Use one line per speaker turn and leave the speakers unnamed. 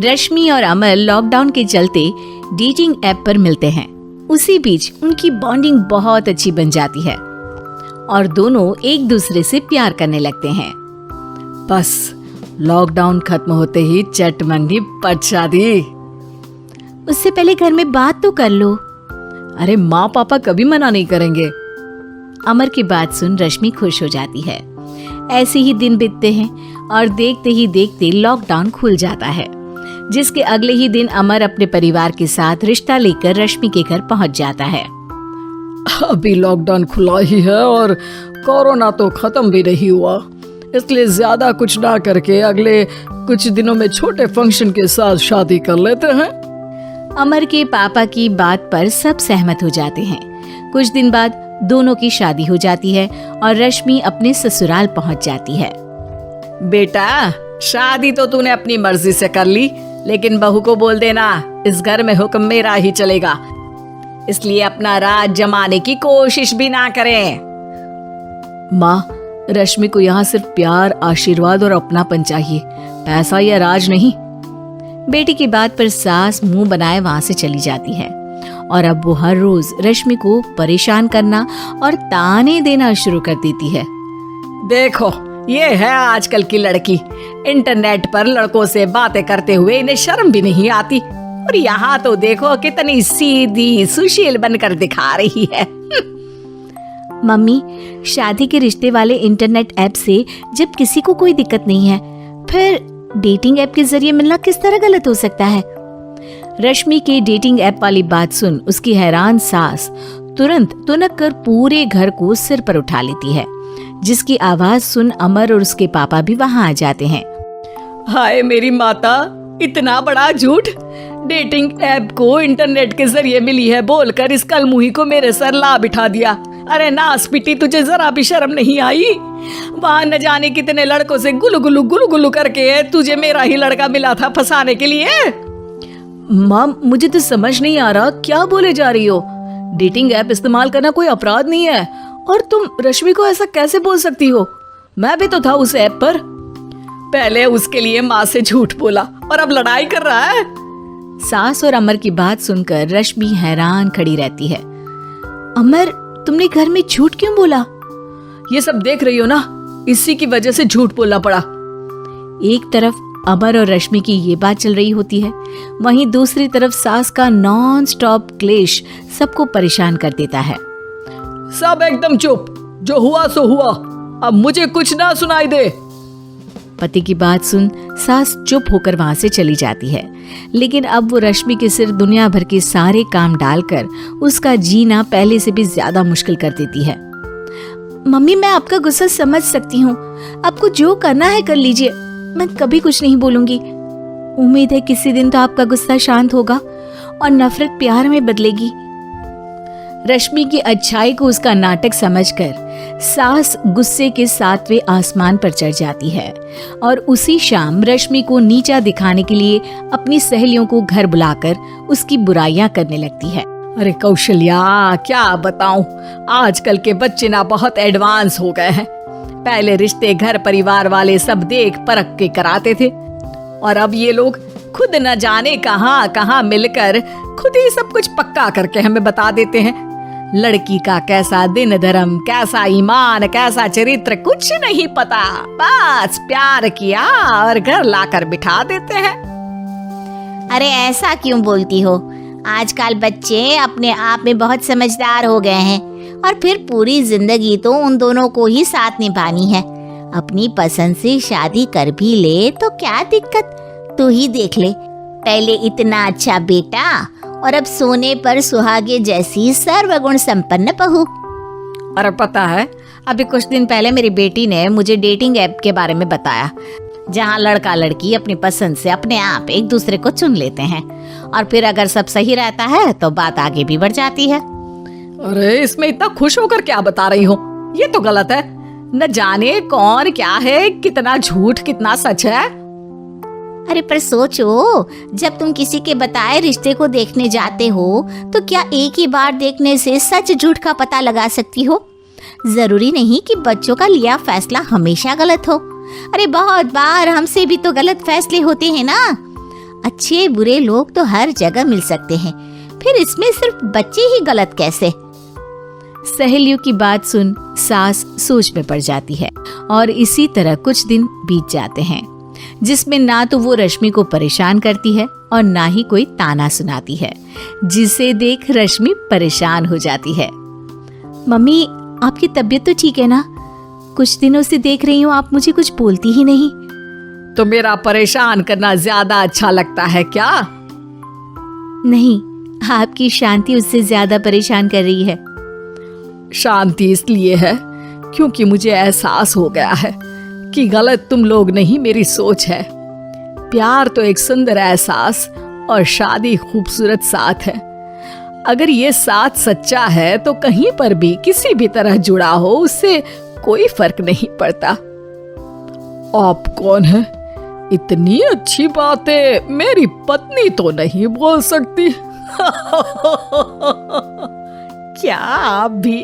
रश्मि और अमर लॉकडाउन के चलते डेटिंग ऐप पर मिलते हैं। उसी बीच उनकी बॉन्डिंग बहुत अच्छी बन जाती है और दोनों एक दूसरे से प्यार करने लगते हैं।
बस लॉकडाउन खत्म होते ही चट मंगी पट शादी।
उससे पहले घर में बात तो कर लो।
अरे माँ पापा कभी मना नहीं करेंगे।
अमर की बात सुन रश्मि खुश हो जाती है। ऐसे ही दिन बीतते हैं और देखते ही देखते लॉकडाउन खुल जाता है, जिसके अगले ही दिन अमर अपने परिवार के साथ रिश्ता लेकर रश्मि के घर पहुंच जाता है।
अभी लॉकडाउन खुला ही है और कोरोना तो खत्म भी नहीं हुआ, इसलिए ज्यादा कुछ ना करके अगले कुछ दिनों में छोटे फंक्शन के साथ शादी कर लेते हैं।
अमर के पापा की बात पर सब सहमत हो जाते हैं। कुछ दिन बाद दोनों की शादी हो जाती है और रश्मि अपने ससुराल पहुंच जाती है।
बेटा, शादी तो तूने अपनी मर्जी से कर ली, लेकिन बहू को बोल देना इस घर में हुक्म मेरा ही चलेगा, इसलिए अपना राज जमाने की कोशिश भी ना करें। माँ, रश्मि को यहाँ सिर्फ प्यार, आशीर्वाद और अपनापन चाहिए, पैसा या राज नहीं।
बेटी की बात पर सास मुंह बनाए वहां से चली जाती है और अब वो हर रोज रश्मि को परेशान करना और ताने देना शुरू कर देती है।
देखो, ये है आजकल की लड़की, इंटरनेट पर लड़कों से बातें करते हुए इन्हें शर्म भी नहीं आती, और यहाँ तो देखो कितनी सीधी सुशील बनकर दिखा रही है।
मम्मी, शादी के रिश्ते वाले इंटरनेट ऐप से जब किसी को कोई दिक्कत नहीं है, फिर डेटिंग ऐप के जरिए मिलना किस तरह गलत हो सकता है? रश्मि के डेटिंग ऐप वाली बात सुन उसकी हैरान सास तुरंत तुनक कर पूरे घर को सिर पर उठा लेती है, जिसकी आवाज सुन अमर और उसके पापा भी वहां आ जाते हैं।
हाय मेरी माता, इतना बड़ा झूठ! डेटिंग ऐप को इंटरनेट के जरिए मिली है बोलकर इस कलमुही को मेरे सर ला बिठा दिया। अरे नास पिटी, तुझे जरा भी शर्म नहीं आई? वहां न जाने कितने लड़कों से गुलु गुलु करके तुझे मेरा ही लड़का मिला था फंसाने के लिए।
माँ, मुझे तो समझ नहीं आ रहा क्या बोले जा रही हो।
डेटिंग ऐप इस्तेमाल करना कोई अपराध नहीं है, और तुम रश्मि को ऐसा कैसे बोल सकती हो? मैं भी तो था उस ऐप पर। पहले उसके लिए माँ से झूठ बोला और अब लड़ाई कर रहा है।
सास और अमर की बात सुनकर रश्मि हैरान खड़ी रहती है। अमर, तुमने घर में झूठ क्यों बोला?
ये सब देख रही हो ना, इसी की वजह से झूठ बोलना पड़ा।
एक तरफ अमर और रश्मि की ये बात चल रही होती है, वहीं दूसरी तरफ सास का नॉन स्टॉप क्लेश सबको परेशान कर देता है।
सब एकदम चुप, जो हुआ सो हुआ, अब मुझे कुछ ना सुनाई दे।
पति की बात सुन सास चुप होकर वहां से चली जाती है, लेकिन अब वो रश्मि के सिर दुनिया भर के सारे काम डालकर उसका जीना पहले से भी ज्यादा मुश्किल कर देती है। मम्मी, मैं आपका गुस्सा समझ सकती हूँ, आपको जो करना है कर लीजिए, मैं कभी कुछ नहीं बोलूंगी। उम्मीद है किसी दिन तो आपका गुस्सा शांत होगा और नफरत प्यार में बदलेगी। रश्मि की अच्छाई को उसका नाटक समझकर सास गुस्से के 7वें आसमान पर चढ़ जाती है और उसी शाम रश्मि को नीचा दिखाने के लिए अपनी सहेलियों को घर बुलाकर उसकी बुराइयां करने लगती है।
अरे कौशल्या, क्या बताऊं, आजकल के बच्चे ना बहुत एडवांस हो गए हैं। पहले रिश्ते घर परिवार वाले सब देख परख के कराते थे, और अब ये लोग खुद न जाने कहां कहां मिलकर खुद ही सब कुछ पक्का करके हमें बता देते हैं। लड़की का कैसा दिन धर्म, कैसा ईमान, कैसा चरित्र कुछ नहीं पता, बस प्यार किया और घर लाकर बिठा देते हैं।
अरे ऐसा क्यों बोलती हो? आजकल बच्चे अपने आप में बहुत समझदार हो गए हैं, और फिर पूरी जिंदगी तो उन दोनों को ही साथ निभानी है। अपनी पसंद से शादी कर भी ले तो क्या दिक्कत? तू ही देख ले, पहले इतना अच्छा बेटा और अब सोने पर सुहागे जैसी सर्वगुण संपन्न बहू।
और पता है, अभी कुछ दिन पहले मेरी बेटी ने मुझे डेटिंग ऐप के बारे में बताया, जहाँ लड़का लड़की अपनी पसंद से अपने आप एक दूसरे को चुन लेते हैं, और फिर अगर सब सही रहता है तो बात आगे भी बढ़ जाती है।
अरे इसमें इतना खुश होकर क्या बता रही हो? ये तो गलत है। न जाने कौन क्या है, कितना झूठ कितना सच है।
अरे पर सोचो, जब तुम किसी के बताए रिश्ते को देखने जाते हो तो क्या एक ही बार देखने से सच झूठ का पता लगा सकती हो? जरूरी नहीं कि बच्चों का लिया फैसला हमेशा गलत हो। अरे बहुत बार हमसे भी तो गलत फैसले होते हैं ना। अच्छे बुरे लोग तो हर जगह मिल सकते हैं, फिर इसमें सिर्फ बच्चे ही गलत कैसे?
सहेलियों की बात सुन सास सोच में पड़ जाती है और इसी तरह कुछ दिन बीत जाते हैं, जिसमें ना तो वो रश्मि को परेशान करती है और ना ही कोई ताना सुनाती है, जिसे देख रश्मि परेशान हो जाती है। मम्मी, आपकी तबीयत तो ठीक है ना? कुछ दिनों से देख रही हूँ आप मुझे कुछ बोलती ही नहीं।
तो मेरा परेशान करना ज्यादा अच्छा लगता है क्या?
नहीं, आपकी शांति उससे ज्यादा परेशान कर रही है।
शांति इसलिए है क्योंकि मुझे एहसास हो गया है कि गलत तुम लोग नहीं, मेरी सोच है। प्यार तो एक सुंदर एहसास और शादी खूबसूरत साथ है। अगर ये साथ सच्चा है तो कहीं पर भी किसी भी तरह जुड़ा हो, उससे कोई फर्क नहीं पड़ता। आप कौन है? इतनी अच्छी बातें मेरी पत्नी तो नहीं बोल सकती। क्या आप भी?